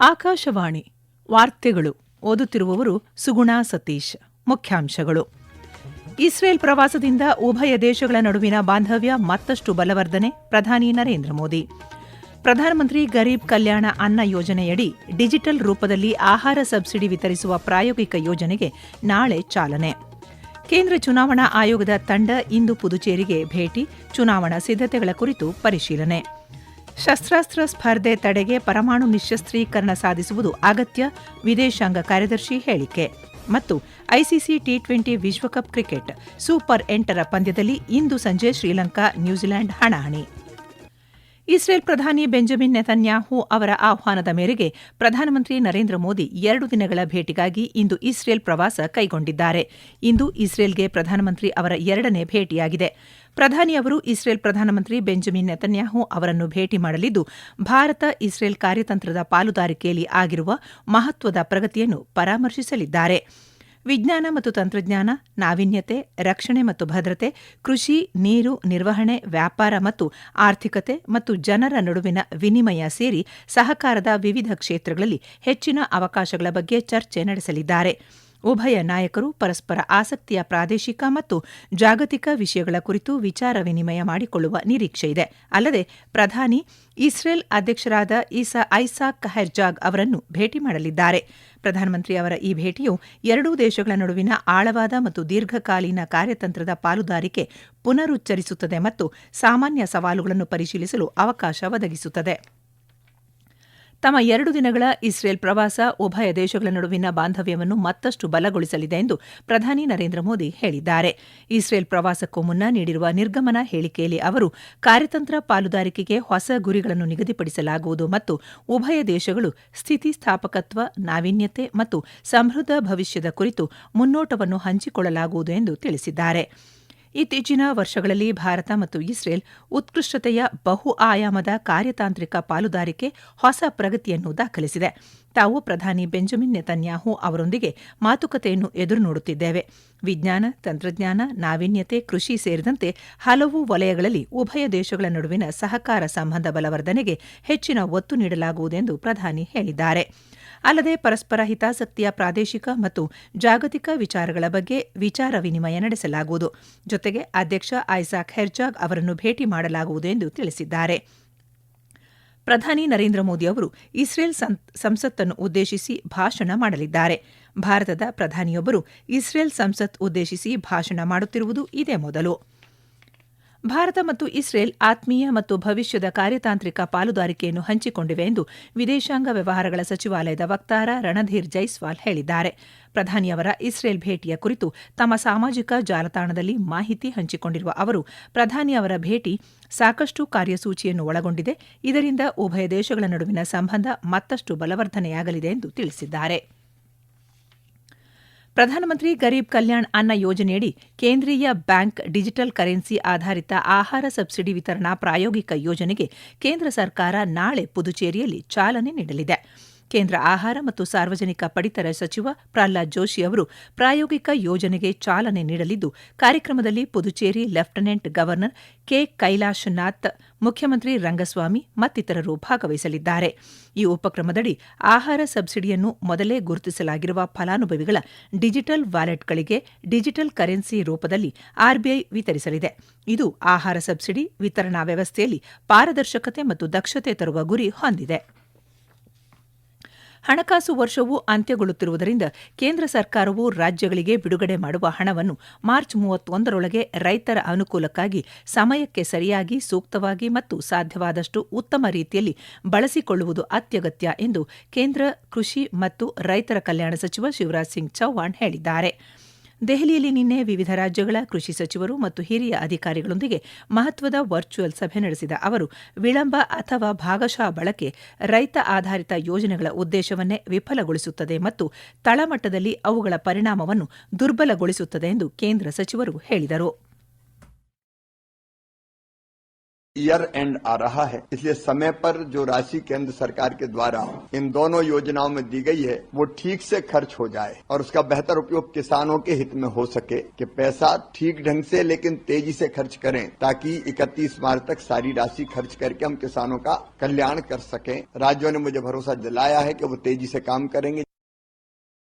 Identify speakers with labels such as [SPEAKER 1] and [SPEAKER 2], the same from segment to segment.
[SPEAKER 1] ಆಕಾಶವಾಣಿ ವಾರ್ತೆಗಳು ಓದುತ್ತಿರುವವರು ಸುಗುಣಾ ಸತೀಶ್. ಮುಖ್ಯಾಂಶಗಳು. ಇಸ್ರೇಲ್ ಪ್ರವಾಸದಿಂದ ಉಭಯ ದೇಶಗಳ ನಡುವಿನ ಬಾಂಧವ್ಯ ಮತ್ತಷ್ಟು ಬಲವರ್ಧನೆ, ಪ್ರಧಾನಿ ನರೇಂದ್ರ ಮೋದಿ. ಪ್ರಧಾನಮಂತ್ರಿ ಗರೀಬ್ ಕಲ್ಯಾಣ ಅನ್ನ ಯೋಜನೆಯಡಿ ಡಿಜಿಟಲ್ ರೂಪದಲ್ಲಿ ಆಹಾರ ಸಬ್ಸಿಡಿ ವಿತರಿಸುವ ಪ್ರಾಯೋಗಿಕ ಯೋಜನೆಗೆ ನಾಳೆ ಚಾಲನೆ. ಕೇಂದ್ರ ಚುನಾವಣಾ ಆಯೋಗದ ತಂಡ ಇಂದು ಪುದುಚೇರಿಗೆ ಭೇಟಿ, ಚುನಾವಣಾ ಸಿದ್ಧತೆಗಳ ಕುರಿತು ಪರಿಶೀಲನೆ. ಶಸ್ತ್ರಾಸ್ತ್ರ ಸ್ಪರ್ಧೆ ತಡೆಗೆ ಪರಮಾಣು ನಿಶ್ಶಸ್ತ್ರೀಕರಣ ಸಾಧಿಸುವುದು ಅಗತ್ಯ, ವಿದೇಶಾಂಗ ಕಾರ್ಯದರ್ಶಿ ಹೇಳಿಕೆ. ಮತ್ತು ಐಸಿಸಿ ಟಿ20 ವಿಶ್ವಕಪ್ ಕ್ರಿಕೆಟ್ ಸೂಪರ್ 8ರ ಪಂದ್ಯದಲ್ಲಿ ಇಂದು ಸಂಜೆ ಶ್ರೀಲಂಕಾ ನ್ಯೂಜಿಲೆಂಡ್ ಹಣಾಹಣಿ. ಇಸ್ರೇಲ್ ಪ್ರಧಾನಿ ಬೆಂಜಮಿನ್ ನೆತನ್ಯಾಹು ಅವರ ಆಹ್ವಾನದ ಮೇರೆಗೆ ಪ್ರಧಾನಮಂತ್ರಿ ನರೇಂದ್ರ ಮೋದಿ 2 ದಿನಗಳ ಭೇಟಿಗಾಗಿ ಇಂದು ಇಸ್ರೇಲ್ ಪ್ರವಾಸ ಕೈಗೊಂಡಿದ್ದಾರೆ. ಇಂದು ಇಸ್ರೇಲ್ಗೆ ಪ್ರಧಾನಮಂತ್ರಿ ಅವರ 2ನೇ ಭೇಟಿಯಾಗಿದೆ. ಪ್ರಧಾನಿ ಅವರು ಇಸ್ರೇಲ್ ಪ್ರಧಾನಮಂತ್ರಿ ಬೆಂಜಮಿನ್ ನೆತನ್ಯಾಹು ಅವರನ್ನು ಭೇಟಿ ಮಾಡಲಿದ್ದು, ಭಾರತ ಇಸ್ರೇಲ್ ಕಾರ್ಯತಂತ್ರದ ಪಾಲುದಾರಿಕೆಯಲ್ಲಿ ಆಗಿರುವ ಮಹತ್ವದ ಪ್ರಗತಿಯನ್ನು ಪರಾಮರ್ಶಿಸಲಿದ್ದಾರೆ. ವಿಜ್ಞಾನ ಮತ್ತು ತಂತ್ರಜ್ಞಾನ, ನಾವೀನ್ಯತೆ, ರಕ್ಷಣೆ ಮತ್ತು ಭದ್ರತೆ, ಕೃಷಿ, ನೀರು ನಿರ್ವಹಣೆ, ವ್ಯಾಪಾರ ಮತ್ತು ಆರ್ಥಿಕತೆ ಮತ್ತು ಜನರ ನಡುವಿನ ವಿನಿಮಯ ಸೇರಿ ಸಹಕಾರದ ವಿವಿಧ ಕ್ಷೇತ್ರಗಳಲ್ಲಿ ಹೆಚ್ಚಿನ ಅವಕಾಶಗಳ ಬಗ್ಗೆ ಚರ್ಚೆ ನಡೆಸಲಿದ್ದಾರೆ. ಉಭಯ ನಾಯಕರು ಪರಸ್ಪರ ಆಸಕ್ತಿಯ ಪ್ರಾದೇಶಿಕ ಮತ್ತು ಜಾಗತಿಕ ವಿಷಯಗಳ ಕುರಿತು ವಿಚಾರ ವಿನಿಮಯ ಮಾಡಿಕೊಳ್ಳುವ ನಿರೀಕ್ಷೆಯಿದೆ. ಅಲ್ಲದೆ ಪ್ರಧಾನಿ ಇಸ್ರೇಲ್ ಅಧ್ಯಕ್ಷರಾದ ಐಸಾಕ್ ಹೆರ್ಜಾಗ್ ಅವರನ್ನು ಭೇಟಿ ಮಾಡಲಿದ್ದಾರೆ. ಪ್ರಧಾನಮಂತ್ರಿ ಅವರ ಈ ಭೇಟಿಯು ಎರಡೂ ದೇಶಗಳ ನಡುವಿನ ಆಳವಾದ ಮತ್ತು ದೀರ್ಘಕಾಲೀನ ಕಾರ್ಯತಂತ್ರದ ಪಾಲುದಾರಿಕೆ ಪುನರುಚ್ಚರಿಸುತ್ತದೆ ಮತ್ತು ಸಾಮಾನ್ಯ ಸವಾಲುಗಳನ್ನು ಪರಿಶೀಲಿಸಲು ಅವಕಾಶ ಒದಗಿಸುತ್ತದೆ. ತಮ್ಮ 2 ದಿನಗಳ ಇಸ್ರೇಲ್ ಪ್ರವಾಸ ಉಭಯ ದೇಶಗಳ ನಡುವಿನ ಬಾಂಧವ್ಯವನ್ನು ಮತ್ತಷ್ಟು ಬಲಗೊಳಿಸಲಿದೆ ಎಂದು ಪ್ರಧಾನಿ ನರೇಂದ್ರ ಮೋದಿ ಹೇಳಿದ್ದಾರೆ. ಇಸ್ರೇಲ್ ಪ್ರವಾಸಕ್ಕೂ ಮುನ್ನ ನೀಡಿರುವ ನಿರ್ಗಮನ ಹೇಳಿಕೆಯಲ್ಲಿ ಅವರು ಕಾರ್ಯತಂತ್ರ ಪಾಲುದಾರಿಕೆಗೆ ಹೊಸ ಗುರಿಗಳನ್ನು ನಿಗದಿಪಡಿಸಲಾಗುವುದು ಮತ್ತು ಉಭಯ ದೇಶಗಳು ಸ್ಥಿತಿಸ್ಥಾಪಕತ್ವ, ನಾವೀನ್ಯತೆ ಮತ್ತು ಸಮೃದ್ಧ ಭವಿಷ್ಯದ ಕುರಿತು ಮುನ್ನೋಟವನ್ನು ಹಂಚಿಕೊಳ್ಳಲಾಗುವುದು ಎಂದು ತಿಳಿಸಿದ್ದಾರೆ. ಇತ್ತೀಚಿನ ವರ್ಷಗಳಲ್ಲಿ ಭಾರತ ಮತ್ತು ಇಸ್ರೇಲ್ ಉತ್ಕೃಷ್ಟತೆಯ ಬಹು ಆಯಾಮದ ಕಾರ್ಯತಾಂತ್ರಿಕ ಪಾಲುದಾರಿಕೆ ಹೊಸ ಪ್ರಗತಿಯನ್ನು ದಾಖಲಿಸಿದೆ. ತಾವು ಪ್ರಧಾನಿ ಬೆಂಜಮಿನ್ ನೆತನ್ಯಾಹು ಅವರೊಂದಿಗೆ ಮಾತುಕತೆಯನ್ನು ಎದುರು ನೋಡುತ್ತಿದ್ದೇವೆ. ವಿಜ್ಞಾನ, ತಂತ್ರಜ್ಞಾನ, ನಾವೀನ್ಯತೆ, ಕೃಷಿ ಸೇರಿದಂತೆ ಹಲವು ವಲಯಗಳಲ್ಲಿ ಉಭಯ ದೇಶಗಳ ನಡುವಿನ ಸಹಕಾರ ಸಂಬಂಧ ಬಲವರ್ಧನೆಗೆ ಹೆಚ್ಚಿನ ಒತ್ತು ನೀಡಲಾಗುವುದೆಂದು ಪ್ರಧಾನಿ ಹೇಳಿದ್ದಾರೆ. ಅಲ್ಲದೆ ಪರಸ್ಪರ ಹಿತಾಸಕ್ತಿಯ ಪ್ರಾದೇಶಿಕ ಮತ್ತು ಜಾಗತಿಕ ವಿಚಾರಗಳ ಬಗ್ಗೆ ವಿಚಾರ ವಿನಿಮಯ ನಡೆಸಲಾಗುವುದು. ಜೊತೆಗೆ ಅಧ್ಯಕ್ಷ ಐಸಾಕ್ ಹೆರ್ಜಾಗ್ ಅವರನ್ನು ಭೇಟಿ ಮಾಡಲಾಗುವುದು ಎಂದು ತಿಳಿಸಿದ್ದಾರೆ. ಪ್ರಧಾನಿ ನರೇಂದ್ರ ಮೋದಿ ಅವರು ಇಸ್ರೇಲ್ ಸಂಸತ್ತನ್ನು ಉದ್ದೇಶಿಸಿ ಭಾಷಣ ಮಾಡಲಿದ್ದಾರೆ. ಭಾರತದ ಪ್ರಧಾನಿಯೊಬ್ಬರು ಇಸ್ರೇಲ್ ಸಂಸತ್ ಉದ್ದೇಶಿಸಿ ಭಾಷಣ ಮಾಡುತ್ತಿರುವುದು ಇದೇ ಮೊದಲು. ಭಾರತ ಮತ್ತು ಇಸ್ರೇಲ್ ಆತ್ಮೀಯ ಮತ್ತು ಭವಿಷ್ಯದ ಕಾರ್ಯತಾಂತ್ರಿಕ ಪಾಲುದಾರಿಕೆಯನ್ನು ಹಂಚಿಕೊಂಡಿವೆ ಎಂದು ವಿದೇಶಾಂಗ ವ್ಯವಹಾರಗಳ ಸಚಿವಾಲಯದ ವಕ್ತಾರ ರಣಧೀರ್ ಜೈಸ್ವಾಲ್ ಹೇಳಿದ್ದಾರೆ. ಪ್ರಧಾನಿಯವರ ಇಸ್ರೇಲ್ ಭೇಟಿಯ ಕುರಿತು ತಮ್ಮ ಸಾಮಾಜಿಕ ಜಾಲತಾಣದಲ್ಲಿ ಮಾಹಿತಿ ಹಂಚಿಕೊಂಡಿರುವ ಅವರು, ಪ್ರಧಾನಿ ಅವರ ಭೇಟಿ ಸಾಕಷ್ಟು ಕಾರ್ಯಸೂಚಿಯನ್ನು ಒಳಗೊಂಡಿದೆ, ಇದರಿಂದ ಉಭಯ ದೇಶಗಳ ನಡುವಿನ ಸಂಬಂಧ ಮತ್ತಷ್ಟು ಬಲವರ್ಧನೆಯಾಗಲಿದೆ ಎಂದು ತಿಳಿಸಿದ್ದಾರೆ. ಪ್ರಧಾನಮಂತ್ರಿ ಗರೀಬ್ ಕಲ್ಯಾಣ್ ಅನ್ನ ಯೋಜನೆಯಡಿ ಕೇಂದ್ರೀಯ ಬ್ಯಾಂಕ್ ಡಿಜಿಟಲ್ ಕರೆನ್ಸಿ ಆಧಾರಿತ ಆಹಾರ ಸಬ್ಸಿಡಿ ವಿತರಣಾ ಪ್ರಾಯೋಗಿಕ ಯೋಜನೆಗೆ ಕೇಂದ್ರ ಸರ್ಕಾರ ನಾಳೆ ಪುದುಚೇರಿಯಲ್ಲಿ ಚಾಲನೆ ನೀಡಲಿದೆ. ಕೇಂದ್ರ ಆಹಾರ ಮತ್ತು ಸಾರ್ವಜನಿಕ ಪಡಿತರ ಸಚಿವ ಪ್ರಹ್ಲಾದ್ ಜೋಶಿ ಅವರು ಪ್ರಾಯೋಗಿಕ ಯೋಜನೆಗೆ ಚಾಲನೆ ನೀಡಲಿದ್ದು, ಕಾರ್ಯಕ್ರಮದಲ್ಲಿ ಪುದುಚೇರಿ ಲೆಫ್ಟಿನೆಂಟ್ ಗವರ್ನರ್ ಕೆ ಕೈಲಾಶನಾಥ್, ಮುಖ್ಯಮಂತ್ರಿ ರಂಗಸ್ವಾಮಿ ಮತ್ತಿತರರು ಭಾಗವಹಿಸಲಿದ್ದಾರೆ. ಈ ಉಪಕ್ರಮದಡಿ ಆಹಾರ ಸಬ್ಸಿಡಿಯನ್ನು ಮೊದಲೇ ಗುರುತಿಸಲಾಗಿರುವ ಫಲಾನುಭವಿಗಳ ಡಿಜಿಟಲ್ ವ್ಯಾಲೆಟ್ಗಳಿಗೆ ಡಿಜಿಟಲ್ ಕರೆನ್ಸಿ ರೂಪದಲ್ಲಿ ಆರ್ಬಿಐ ವಿತರಿಸಲಿದೆ. ಇದು ಆಹಾರ ಸಬ್ಸಿಡಿ ವಿತರಣಾ ವ್ಯವಸ್ಥೆಯಲ್ಲಿ ಪಾರದರ್ಶಕತೆ ಮತ್ತು ದಕ್ಷತೆ ತರುವ ಗುರಿ ಹೊಂದಿದೆ. ಹಣಕಾಸು ವರ್ಷವು ಅಂತ್ಯಗೊಳ್ಳುತ್ತಿರುವುದರಿಂದ ಕೇಂದ್ರ ಸರ್ಕಾರವು ರಾಜ್ಯಗಳಿಗೆ ಬಿಡುಗಡೆ ಮಾಡುವ ಹಣವನ್ನು ಮಾರ್ಚ್ 31ರೊಳಗೆ ರೈತರ ಅನುಕೂಲಕ್ಕಾಗಿ ಸಮಯಕ್ಕೆ ಸರಿಯಾಗಿ, ಸೂಕ್ತವಾಗಿ ಮತ್ತು ಸಾಧ್ಯವಾದಷ್ಟು ಉತ್ತಮ ರೀತಿಯಲ್ಲಿ ಬಳಸಿಕೊಳ್ಳುವುದು ಅತ್ಯಗತ್ಯ ಎಂದು ಕೇಂದ್ರ ಕೃಷಿ ಮತ್ತು ರೈತರ ಕಲ್ಯಾಣ ಸಚಿವ ಶಿವರಾಜ್ ಸಿಂಗ್ ಚೌಹಾಣ್ ಹೇಳಿದ್ದಾರೆ. ದೆಹಲಿಯಲ್ಲಿ ನಿನ್ನೆ ವಿವಿಧ ರಾಜ್ಯಗಳ ಕೃಷಿ ಸಚಿವರು ಮತ್ತು ಹಿರಿಯ ಅಧಿಕಾರಿಗಳೊಂದಿಗೆ ಮಹತ್ವದ ವರ್ಚುವಲ್ ಸಭೆ ನಡೆಸಿದ ಅವರು, ವಿಳಂಬ ಅಥವಾ ಭಾಗಶಃ ಬಳಕೆ ರೈತ ಆಧಾರಿತ ಯೋಜನೆಗಳ ಉದ್ದೇಶವನ್ನೇ ವಿಫಲಗೊಳಿಸುತ್ತದೆ ಮತ್ತು ತಳಮಟ್ಟದಲ್ಲಿ ಅವುಗಳ ಪರಿಣಾಮವನ್ನು ದುರ್ಬಲಗೊಳಿಸುತ್ತದೆ ಎಂದು ಕೇಂದ್ರ ಸಚಿವರು ಹೇಳಿದರು.
[SPEAKER 2] ईयर एंड आ रहा है, इसलिए समय पर जो राशि केंद्र सरकार के द्वारा इन दोनों योजनाओं में दी गई है वो ठीक से खर्च हो जाए और उसका बेहतर उपयोग किसानों के हित में हो सके कि पैसा ठीक ढंग से लेकिन तेजी से खर्च करें ताकि 31 मार्च तक सारी राशि खर्च करके हम किसानों का कल्याण कर सकें। राज्यों ने मुझे भरोसा दिलाया है कि वो तेजी से काम करेंगे।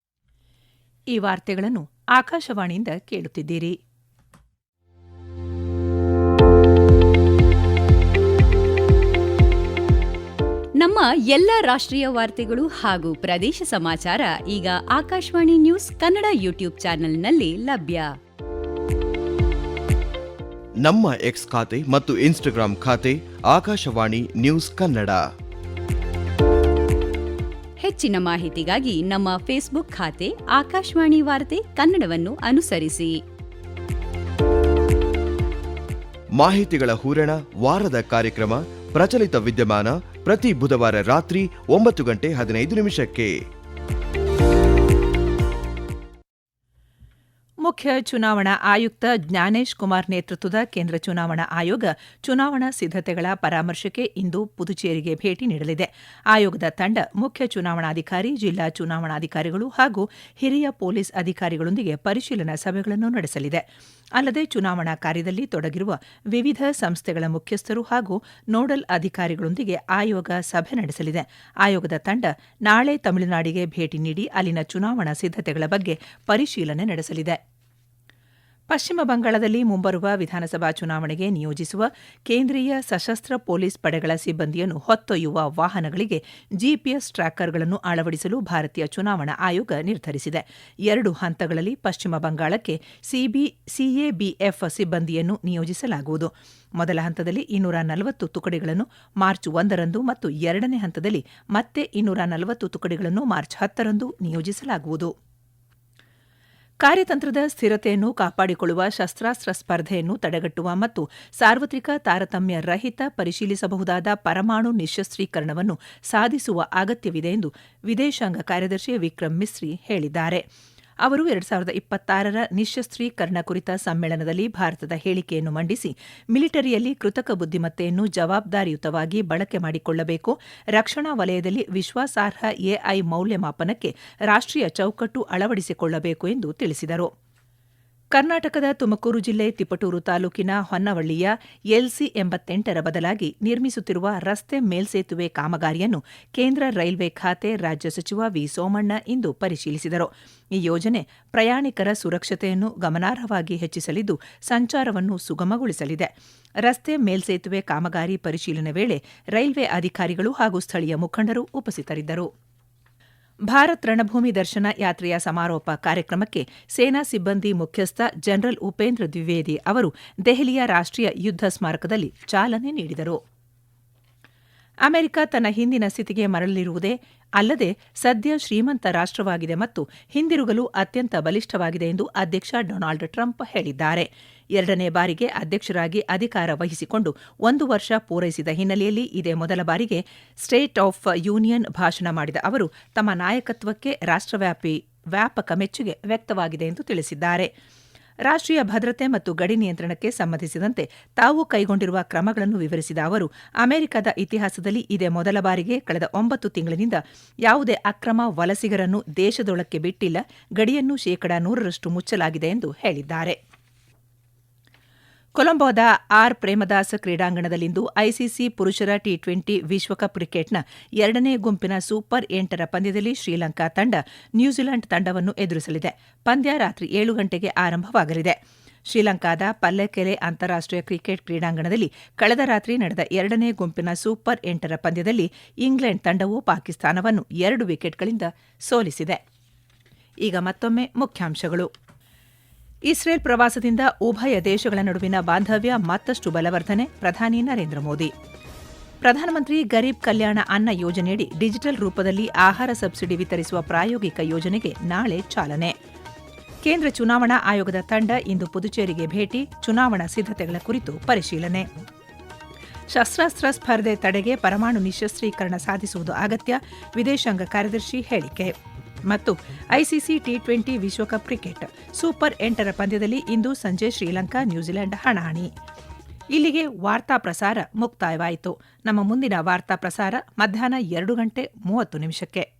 [SPEAKER 1] ಈ ವಾರ್ತೆಗಳನ್ನು ಆಕಾಶವಾಣಿಯಿಂದ ಕೇಳುತ್ತಿದ್ದೀರಿ.
[SPEAKER 3] ನಮ್ಮ ಎಲ್ಲ ರಾಷ್ಟ್ರೀಯ ವಾರ್ತೆಗಳು ಹಾಗೂ ಪ್ರದೇಶ ಸಮಾಚಾರ ಈಗ ಆಕಾಶವಾಣಿ ನ್ಯೂಸ್ ಕನ್ನಡ ಯೂಟ್ಯೂಬ್ ಚಾನೆಲ್ನಲ್ಲಿ ಲಭ್ಯ.
[SPEAKER 4] ನಮ್ಮ ಎಕ್ಸ್ ಖಾತೆ ಮತ್ತು ಇನ್ಸ್ಟಾಗ್ರಾಂ ಖಾತೆ ಆಕಾಶವಾಣಿ ನ್ಯೂಸ್ ಕನ್ನಡ.
[SPEAKER 3] ಹೆಚ್ಚಿನ ಮಾಹಿತಿಗಾಗಿ ನಮ್ಮ ಫೇಸ್ಬುಕ್ ಖಾತೆ ಆಕಾಶವಾಣಿ ವಾರ್ತೆ ಕನ್ನಡವನ್ನು ಅನುಸರಿಸಿ.
[SPEAKER 4] ಮಾಹಿತಿಗಳ ಹೂರಣ ವಾರದ ಕಾರ್ಯಕ್ರಮ ಪ್ರಚಲಿತ ವಿದ್ಯಮಾನ ಪ್ರತಿ ಬುಧವಾರ ರಾತ್ರಿ 9:15
[SPEAKER 1] ಮುಖ್ಯ ಚುನಾವಣಾ ಆಯುಕ್ತ ಜ್ಞಾನೇಶ್ ಕುಮಾರ್ ನೇತೃತ್ವದ ಕೇಂದ್ರ ಚುನಾವಣಾ ಆಯೋಗ ಚುನಾವಣಾ ಸಿದ್ಧತೆಗಳ ಪರಾಮರ್ಶೆಗೆ ಇಂದು ಪುದುಚೇರಿಗೆ ಭೇಟಿ ನೀಡಲಿದೆ. ಆಯೋಗದ ತಂಡ ಮುಖ್ಯ ಚುನಾವಣಾಧಿಕಾರಿ, ಜಿಲ್ಲಾ ಚುನಾವಣಾಧಿಕಾರಿಗಳು ಹಾಗೂ ಹಿರಿಯ ಪೊಲೀಸ್ ಅಧಿಕಾರಿಗಳೊಂದಿಗೆ ಪರಿಶೀಲನಾ ಸಭೆಗಳನ್ನು ನಡೆಸಲಿದೆ. ಅಲ್ಲದೆ ಚುನಾವಣಾ ಕಾರ್ಯದಲ್ಲಿ ತೊಡಗಿರುವ ವಿವಿಧ ಸಂಸ್ಥೆಗಳ ಮುಖ್ಯಸ್ಥರು ಹಾಗೂ ನೋಡಲ್ ಅಧಿಕಾರಿಗಳೊಂದಿಗೆ ಆಯೋಗ ಸಭೆ ನಡೆಸಲಿದೆ. ಆಯೋಗದ ತಂಡ ನಾಳೆ ತಮಿಳುನಾಡಿಗೆ ಭೇಟಿ ನೀಡಿ ಅಲ್ಲಿನ ಚುನಾವಣಾ ಸಿದ್ಧತೆಗಳ ಬಗ್ಗೆ ಪರಿಶೀಲನೆ ನಡೆಸಲಿದೆ. ಪಶ್ಚಿಮ ಬಂಗಾಳದಲ್ಲಿ ಮುಂಬರುವ ವಿಧಾನಸಭಾ ಚುನಾವಣೆಗೆ ನಿಯೋಜಿಸುವ ಕೇಂದ್ರೀಯ ಸಶಸ್ತ್ರ ಪೊಲೀಸ್ ಪಡೆಗಳ ಸಿಬ್ಬಂದಿಯನ್ನು ಹೊತ್ತೊಯ್ಯುವ ವಾಹನಗಳಿಗೆ ಜಿಪಿಎಸ್ ಟ್ರ್ಯಾಕರ್ಗಳನ್ನು ಅಳವಡಿಸಲು ಭಾರತೀಯ ಚುನಾವಣಾ ಆಯೋಗ ನಿರ್ಧರಿಸಿದೆ. 2 ಹಂತಗಳಲ್ಲಿ ಪಶ್ಚಿಮ ಬಂಗಾಳಕ್ಕೆ ಸಿಎಬಿಎಫ್ ಸಿಬ್ಬಂದಿಯನ್ನು ನಿಯೋಜಿಸಲಾಗುವುದು. ಮೊದಲ ಹಂತದಲ್ಲಿ 240 ತುಕಡಿಗಳನ್ನು ಮಾರ್ಚ್ 1ರಂದು ಮತ್ತು 2ನೇ ಹಂತದಲ್ಲಿ ಮತ್ತೆ 240 ತುಕಡಿಗಳನ್ನು ಮಾರ್ಚ್ 10ರಂದು ನಿಯೋಜಿಸಲಾಗುವುದು. ಕಾರ್ಯತಂತ್ರದ ಸ್ಥಿರತೆಯನ್ನು ಕಾಪಾಡಿಕೊಳ್ಳುವ ಶಸ್ತ್ರಾಸ್ತ್ರ ಸ್ಪರ್ಧೆಯನ್ನು ತಡೆಗಟ್ಟುವ ಮತ್ತು ಸಾರ್ವತ್ರಿಕ ತಾರತಮ್ಯ ರಹಿತ ಪರಿಶೀಲಿಸಬಹುದಾದ ಪರಮಾಣು ನಿಶ್ಶಸ್ತ್ರೀಕರಣವನ್ನು ಸಾಧಿಸುವ ಅಗತ್ಯವಿದೆ ಎಂದು ವಿದೇಶಾಂಗ ಕಾರ್ಯದರ್ಶಿ ವಿಕ್ರಮ್ ಮಿಸ್ರಿ ಹೇಳಿದ್ದಾರೆ. ಅವರು 2026ರ ನಿಶ್ಶಸ್ತ್ರೀಕರಣ ಕುರಿತ ಸಮ್ಮೇಳನದಲ್ಲಿ ಭಾರತದ ಹೇಳಿಕೆಯನ್ನು ಮಂಡಿಸಿ ಮಿಲಿಟರಿಯಲ್ಲಿ ಕೃತಕ ಬುದ್ದಿಮತ್ತೆಯನ್ನು ಜವಾಬ್ದಾರಿಯುತವಾಗಿ ಬಳಕೆ ಮಾಡಿಕೊಳ್ಳಬೇಕು, ರಕ್ಷಣಾ ವಲಯದಲ್ಲಿ ವಿಶ್ವಾಸಾರ್ಹ ಎಐ ಮೌಲ್ಯಮಾಪನಕ್ಕೆ ರಾಷ್ಟ್ರೀಯ ಚೌಕಟ್ಟು ಅಳವಡಿಸಿಕೊಳ್ಳಬೇಕು ಎಂದು ತಿಳಿಸಿದರು. ಕರ್ನಾಟಕದ ತುಮಕೂರು ಜಿಲ್ಲೆ ತಿಪಟೂರು ತಾಲೂಕಿನ ಹೊನ್ನವಳ್ಳಿಯ ಎಲ್ಸಿ 88ರ ಬದಲಾಗಿ ನಿರ್ಮಿಸುತ್ತಿರುವ ರಸ್ತೆ ಮೇಲ್ಸೇತುವೆ ಕಾಮಗಾರಿಯನ್ನು ಕೇಂದ್ರ ರೈಲ್ವೆ ಖಾತೆ ರಾಜ್ಯ ಸಚಿವ ವಿ ಸೋಮಣ್ಣ ಇಂದು ಪರಿಶೀಲಿಸಿದರು. ಈ ಯೋಜನೆ ಪ್ರಯಾಣಿಕರ ಸುರಕ್ಷತೆಯನ್ನು ಗಮನಾರ್ಹವಾಗಿ ಹೆಚ್ಚಿಸಲಿದ್ದು ಸಂಚಾರವನ್ನು ಸುಗಮಗೊಳಿಸಲಿದೆ. ರಸ್ತೆ ಮೇಲ್ಸೇತುವೆ ಕಾಮಗಾರಿ ಪರಿಶೀಲನೆ ವೇಳೆ ರೈಲ್ವೆ ಅಧಿಕಾರಿಗಳು ಹಾಗೂ ಸ್ಥಳೀಯ ಮುಖಂಡರು ಉಪಸ್ಥಿತರಿದ್ದರು. ಭಾರತ್ ರಣಭೂಮಿ ದರ್ಶನ ಯಾತ್ರೆಯ ಸಮಾರೋಪ ಕಾರ್ಯಕ್ರಮಕ್ಕೆ ಸೇನಾ ಸಿಬ್ಬಂದಿ ಮುಖ್ಯಸ್ಥ ಜನರಲ್ ಉಪೇಂದ್ರ ದ್ವಿವೇದಿ ಅವರು ದೆಹಲಿಯ ರಾಷ್ಟ್ರೀಯ ಯುದ್ಧ ಸ್ಮಾರಕದಲ್ಲಿ ಚಾಲನೆ ನೀಡಿದರು. ಅಮೆರಿಕ ತನ್ನ ಹಿಂದಿನ ಸ್ಥಿತಿಗೆ ಮರಳಲಿರುವುದೇ ಅಲ್ಲದೆ ಸದ್ಯ ಶ್ರೀಮಂತ ರಾಷ್ಟ್ರವಾಗಿದೆ ಮತ್ತು ಹಿಂದಿರುಗಲು ಅತ್ಯಂತ ಬಲಿಷ್ಠವಾಗಿದೆ ಎಂದು ಅಧ್ಯಕ್ಷ ಡೊನಾಲ್ಡ್ ಟ್ರಂಪ್ ಹೇಳಿದ್ದಾರೆ. 2ನೇ ಬಾರಿಗೆ ಅಧ್ಯಕ್ಷರಾಗಿ ಅಧಿಕಾರ ವಹಿಸಿಕೊಂಡು 1 ವರ್ಷ ಪೂರೈಸಿದ ಹಿನ್ನೆಲೆಯಲ್ಲಿ ಇದೇ ಮೊದಲ ಬಾರಿಗೆ ಸ್ಟೇಟ್ ಆಫ್ ಯೂನಿಯನ್ ಭಾಷಣ ಮಾಡಿದ ಅವರು ತಮ್ಮ ನಾಯಕತ್ವಕ್ಕೆ ರಾಷ್ಟ್ರವ್ಯಾಪಿ ವ್ಯಾಪಕ ಮೆಚ್ಚುಗೆ ವ್ಯಕ್ತವಾಗಿದೆ ಎಂದು ತಿಳಿಸಿದ್ದಾರೆ. ರಾಷ್ಟ್ರೀಯ ಭದ್ರತೆ ಮತ್ತು ಗಡಿ ನಿಯಂತ್ರಣಕ್ಕೆ ಸಂಬಂಧಿಸಿದಂತೆ ತಾವು ಕೈಗೊಂಡಿರುವ ಕ್ರಮಗಳನ್ನು ವಿವರಿಸಿದ ಅವರು ಅಮೆರಿಕದ ಇತಿಹಾಸದಲ್ಲಿ ಇದೇ ಮೊದಲ ಬಾರಿಗೆ ಕಳೆದ 9 ತಿಂಗಳಿನಿಂದ ಯಾವುದೇ ಅಕ್ರಮ ವಲಸಿಗರನ್ನು ದೇಶದೊಳಕ್ಕೆ ಬಿಟ್ಟಿಲ್ಲ, ಗಡಿಯನ್ನು 100% ಮುಚ್ಚಲಾಗಿದೆ ಎಂದು ಹೇಳಿದ್ದಾರೆ. ಕೊಲಂಬೋದ ಆರ್ ಪ್ರೇಮದಾಸ ಕ್ರೀಡಾಂಗಣದಲ್ಲಿಂದು ಐಸಿಸಿ ಪುರುಷರ ಟಿ20 ವಿಶ್ವಕಪ್ ಕ್ರಿಕೆಟ್ನ 2ನೇ ಗುಂಪಿನ ಸೂಪರ್ 8ರ ಪಂದ್ಯದಲ್ಲಿ ಶ್ರೀಲಂಕಾ ತಂಡ ನ್ಯೂಜಿಲೆಂಡ್ ತಂಡವನ್ನು ಎದುರಿಸಲಿದೆ. ಪಂದ್ಯ ರಾತ್ರಿ 7 ಗಂಟೆಗೆ ಆರಂಭವಾಗಲಿದೆ. ಶ್ರೀಲಂಕಾದ ಪಲ್ಲೆಕೆರೆ ಅಂತಾರಾಷ್ಟ್ರೀಯ ಕ್ರಿಕೆಟ್ ಕ್ರೀಡಾಂಗಣದಲ್ಲಿ ಕಳೆದ ರಾತ್ರಿ ನಡೆದ 2ನೇ ಗುಂಪಿನ ಸೂಪರ್ 8ರ ಪಂದ್ಯದಲ್ಲಿ ಇಂಗ್ಲೆಂಡ್ ತಂಡವು ಪಾಕಿಸ್ತಾನವನ್ನು 2 ವಿಕೆಟ್ಗಳಿಂದ ಸೋಲಿಸಿದೆ. ಈಗ ಮತ್ತೊಮ್ಮೆ ಮುಖ್ಯಾಂಶಗಳು. ಇಸ್ರೇಲ್ ಪ್ರವಾಸದಿಂದ ಉಭಯ ದೇಶಗಳ ನಡುವಿನ ಬಾಂಧವ್ಯ ಮತ್ತಷ್ಟು ಬಲವರ್ಧನೆ, ಪ್ರಧಾನಿ ನರೇಂದ್ರ ಮೋದಿ. ಪ್ರಧಾನಮಂತ್ರಿ ಗರೀಬ್ ಕಲ್ಯಾಣ ಅನ್ನ ಯೋಜನೆಯಡಿ ಡಿಜಿಟಲ್ ರೂಪದಲ್ಲಿ ಆಹಾರ ಸಬ್ಸಿಡಿ ವಿತರಿಸುವ ಪ್ರಾಯೋಗಿಕ ಯೋಜನೆಗೆ ನಾಳೆ ಚಾಲನೆ. ಕೇಂದ್ರ ಚುನಾವಣಾ ಆಯೋಗದ ತಂಡ ಇಂದು ಪುದುಚೇರಿಗೆ ಭೇಟಿ, ಚುನಾವಣಾ ಸಿದ್ಧತೆಗಳ ಕುರಿತು ಪರಿಶೀಲನೆ. ಶಸ್ತ್ರಾಸ್ತ್ರ ಸ್ಪರ್ಧೆ ತಡೆಗೆ ಪರಮಾಣು ನಿಶ್ಶಸ್ತ್ರೀಕರಣ ಸಾಧಿಸುವುದು ಅಗತ್ಯ, ವಿದೇಶಾಂಗ ಕಾರ್ಯದರ್ಶಿ ಹೇಳಿಕೆ. ಮತ್ತು ಐಸಿಸಿ ಟಿ20 ವಿಶ್ವಕಪ್ ಕ್ರಿಕೆಟ್ ಸೂಪರ್ 8ರ ಪಂದ್ಯದಲ್ಲಿ ಇಂದು ಸಂಜೆ ಶ್ರೀಲಂಕಾ ನ್ಯೂಜಿಲೆಂಡ್ ಹಣಾಹಣಿ. ಇಲ್ಲಿಗೆ ವಾರ್ತಾ ಪ್ರಸಾರ ಮುಕ್ತಾಯವಾಯಿತು. ನಮ್ಮ ಮುಂದಿನ ವಾರ್ತಾ ಪ್ರಸಾರ ಮಧ್ಯಾಹ್ನ 2:30 ನಿಮಿಷಕ್ಕೆ.